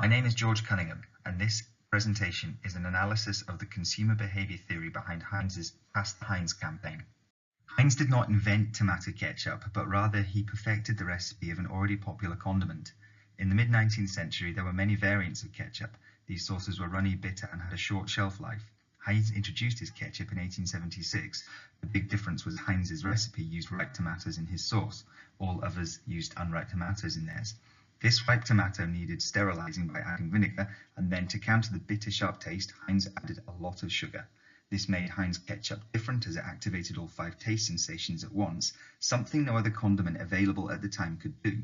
name is George Cunningham, and this presentation is an analysis of the consumer behavior theory behind Heinz's Pass the Heinz campaign. Heinz did not invent tomato ketchup, but rather he perfected the recipe of an already popular condiment. In the mid-19th century, there were many variants of ketchup. These sauces were runny, bitter, and had a short shelf life. Heinz introduced his ketchup in 1876. The big difference was Heinz's recipe used ripe tomatoes in his sauce. All others used unripe tomatoes in theirs. This ripe tomato needed sterilizing by adding vinegar, and then to counter the bitter sharp taste, Heinz added a lot of sugar. This made Heinz ketchup different as it activated all 5 taste sensations at once, something no other condiment available at the time could do.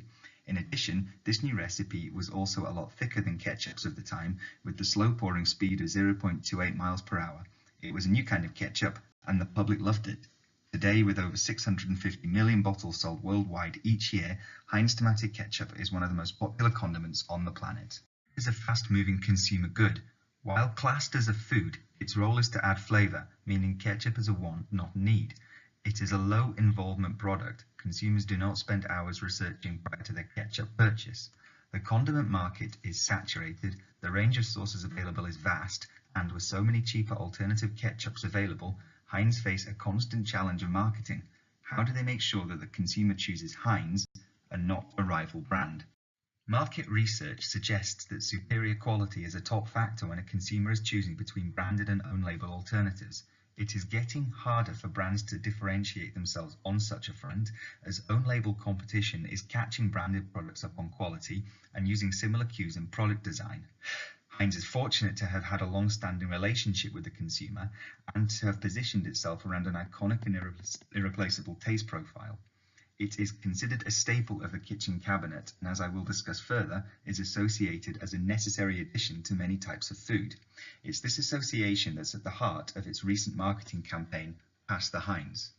In addition, this new recipe was also a lot thicker than ketchups of the time, with the slow pouring speed of 0.28 miles per hour. It was a new kind of ketchup, and the public loved it. Today, with over 650 million bottles sold worldwide each year, Heinz tomato ketchup is one of the most popular condiments on the planet. It is a fast-moving consumer good. While classed as a food, its role is to add flavor, meaning ketchup is a want, not need. It is a low-involvement product. Consumers do not spend hours researching prior to their ketchup purchase. The condiment market is saturated, the range of sources available is vast, and with so many cheaper alternative ketchups available, Heinz face a constant challenge of marketing. How do they make sure that the consumer chooses Heinz and not a rival brand? Market research suggests that superior quality is a top factor when a consumer is choosing between branded and own-label alternatives. It is getting harder for brands to differentiate themselves on such a front, as own-label competition is catching branded products up on quality and using similar cues in product design. Heinz is fortunate to have had a long-standing relationship with the consumer and to have positioned itself around an iconic and irreplaceable taste profile. It is considered a staple of the kitchen cabinet, and as I will discuss further, is associated as a necessary addition to many types of food. It's this association that's at the heart of its recent marketing campaign, Pass the Heinz.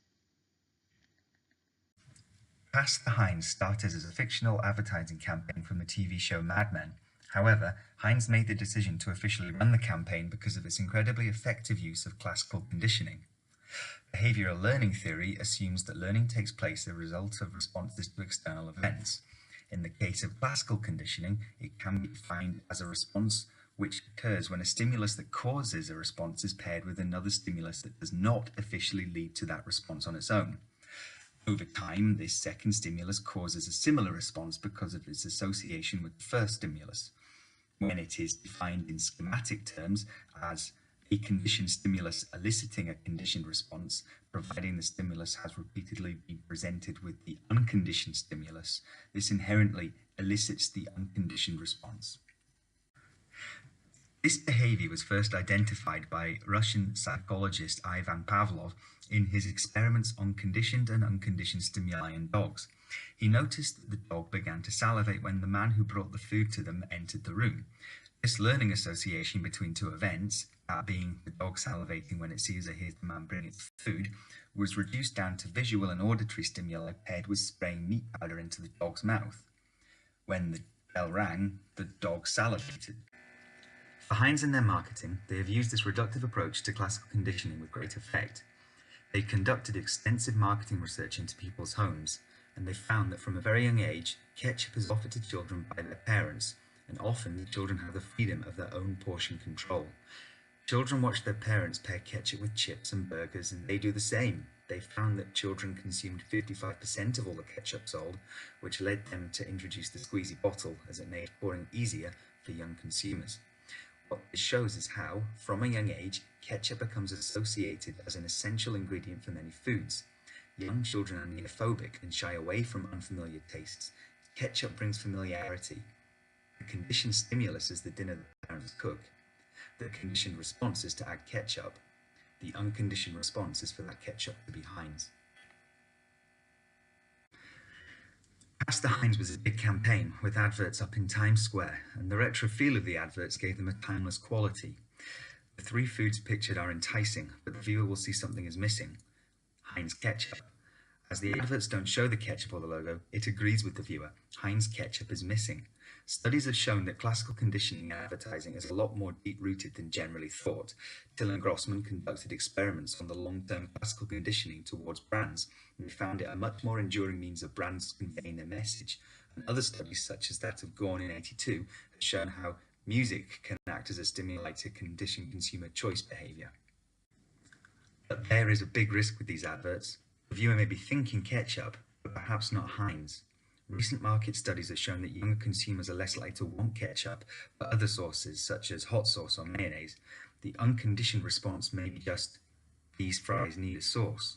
Pass the Heinz started as a fictional advertising campaign from the TV show Mad Men. However, Heinz made the decision to officially run the campaign because of its incredibly effective use of classical conditioning. Behavioral learning theory assumes that learning takes place as a result of responses to external events. In the case of classical conditioning, it can be defined as a response which occurs when a stimulus that causes a response is paired with another stimulus that does not officially lead to that response on its own. Over time, this second stimulus causes a similar response because of its association with the first stimulus. When it is defined in schematic terms as a conditioned stimulus eliciting a conditioned response, providing the stimulus has repeatedly been presented with the unconditioned stimulus, this inherently elicits the unconditioned response. This behavior was first identified by Russian psychologist Ivan Pavlov in his experiments on conditioned and unconditioned stimuli in dogs. He noticed that the dog began to salivate when the man who brought the food to them entered the room. This learning association between two events, that being the dog salivating when it sees or hears the man bring its food, was reduced down to visual and auditory stimuli paired with spraying meat powder into the dog's mouth. When the bell rang, the dog salivated. For Heinz and their marketing, they have used this reductive approach to classical conditioning with great effect. They conducted extensive marketing research into people's homes, and they found that from a very young age, ketchup is offered to children by their parents, and often the children have the freedom of their own portion control. Children watch their parents pair ketchup with chips and burgers, and they do the same. They found that children consumed 55% of all the ketchup sold, which led them to introduce the squeezy bottle, as it made pouring easier for young consumers. What this shows is how, from a young age, ketchup becomes associated as an essential ingredient for many foods. Young children are neophobic and shy away from unfamiliar tastes. Ketchup brings familiarity. The conditioned stimulus is the dinner that parents cook. The conditioned response is to add ketchup. The unconditioned response is for that ketchup to be Heinz. Pass the Heinz was a big campaign, with adverts up in Times Square, and the retro feel of the adverts gave them a timeless quality. The 3 foods pictured are enticing, but the viewer will see something is missing: Heinz ketchup. As the adverts don't show the ketchup or the logo, it agrees with the viewer. Heinz ketchup is missing. Studies have shown that classical conditioning in advertising is a lot more deep-rooted than generally thought. Till and Grossman conducted experiments on the long-term classical conditioning towards brands, and they found it a much more enduring means of brands conveying their message. And other studies, such as that of Gorn in '82, have shown how Music can act as a stimuli to condition consumer choice behaviour. But there is a big risk with these adverts. The viewer may be thinking ketchup, but perhaps not Heinz. Recent market studies have shown that younger consumers are less likely to want ketchup, but other sauces such as hot sauce or mayonnaise. The unconditioned response may be just, these fries need a sauce.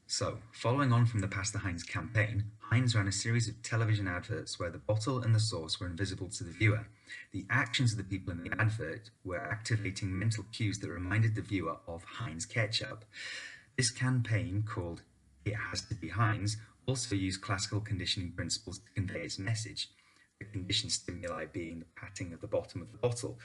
So, following on from the Pass the Heinz campaign, Heinz ran a series of television adverts where the bottle and the sauce were invisible to the viewer. The actions of the people in the advert were activating mental cues that reminded the viewer of Heinz ketchup. This campaign, called It Has to Be Heinz, also used classical conditioning principles to convey its message, the conditioned stimuli being the patting of the bottom of the bottle,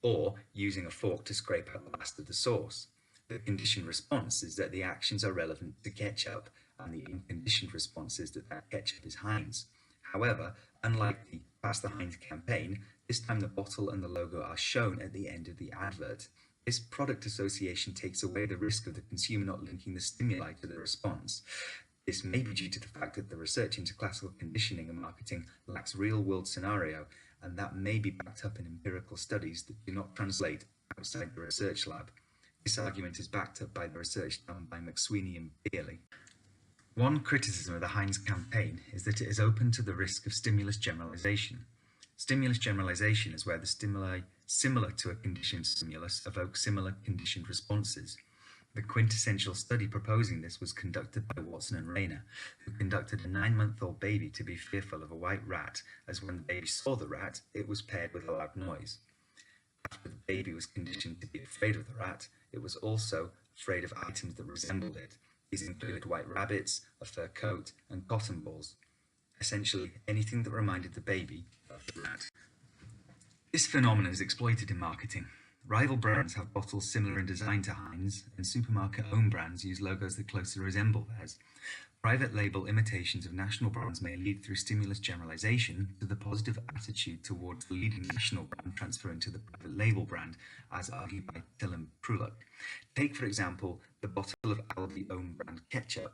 or using a fork to scrape out the last of the sauce. The conditioned response is that the actions are relevant to ketchup, and the unconditioned response is that ketchup is Heinz. However, unlike the Pass the Heinz campaign, this time the bottle and the logo are shown at the end of the advert. This product association takes away the risk of the consumer not linking the stimuli to the response. This may be due to the fact that the research into classical conditioning and marketing lacks real-world scenario, and that may be backed up in empirical studies that do not translate outside the research lab. This argument is backed up by the research done by McSweeney and Beerley. One criticism of the Heinz campaign is that it is open to the risk of stimulus generalization. Stimulus generalization is where the stimuli similar to a conditioned stimulus evoke similar conditioned responses. The quintessential study proposing this was conducted by Watson and Rayner, who conducted a 9-month-old baby to be fearful of a white rat, as when the baby saw the rat, it was paired with a loud noise. After the baby was conditioned to be afraid of the rat, it was also afraid of items that resembled it. These included white rabbits, a fur coat, and cotton balls. Essentially, anything that reminded the baby of the rat. This phenomenon is exploited in marketing. Rival brands have bottles similar in design to Heinz, and supermarket-owned brands use logos that closely resemble theirs. Private label imitations of national brands may lead through stimulus generalization to the positive attitude towards the leading national brand transferring to the private label brand, as argued by Till and Pruluk. Take, for example, the bottle of Aldi own brand ketchup.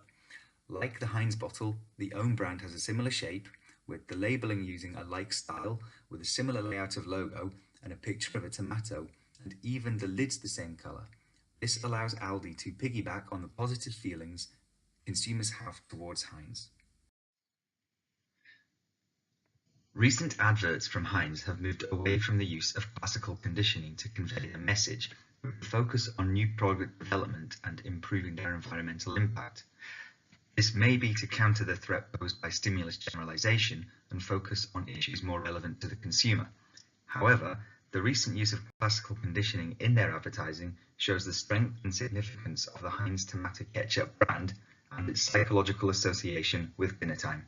Like the Heinz bottle, the own brand has a similar shape, with the labelling using a like style, with a similar layout of logo, and a picture of a tomato, and even the lid's the same colour. This allows Aldi to piggyback on the positive feelings consumers have towards Heinz. Recent adverts from Heinz have moved away from the use of classical conditioning to convey a message, with a focus on new product development and improving their environmental impact. This may be to counter the threat posed by stimulus generalization and focus on issues more relevant to the consumer. However, the recent use of classical conditioning in their advertising shows the strength and significance of the Heinz tomato ketchup brand and its psychological association with dinner time.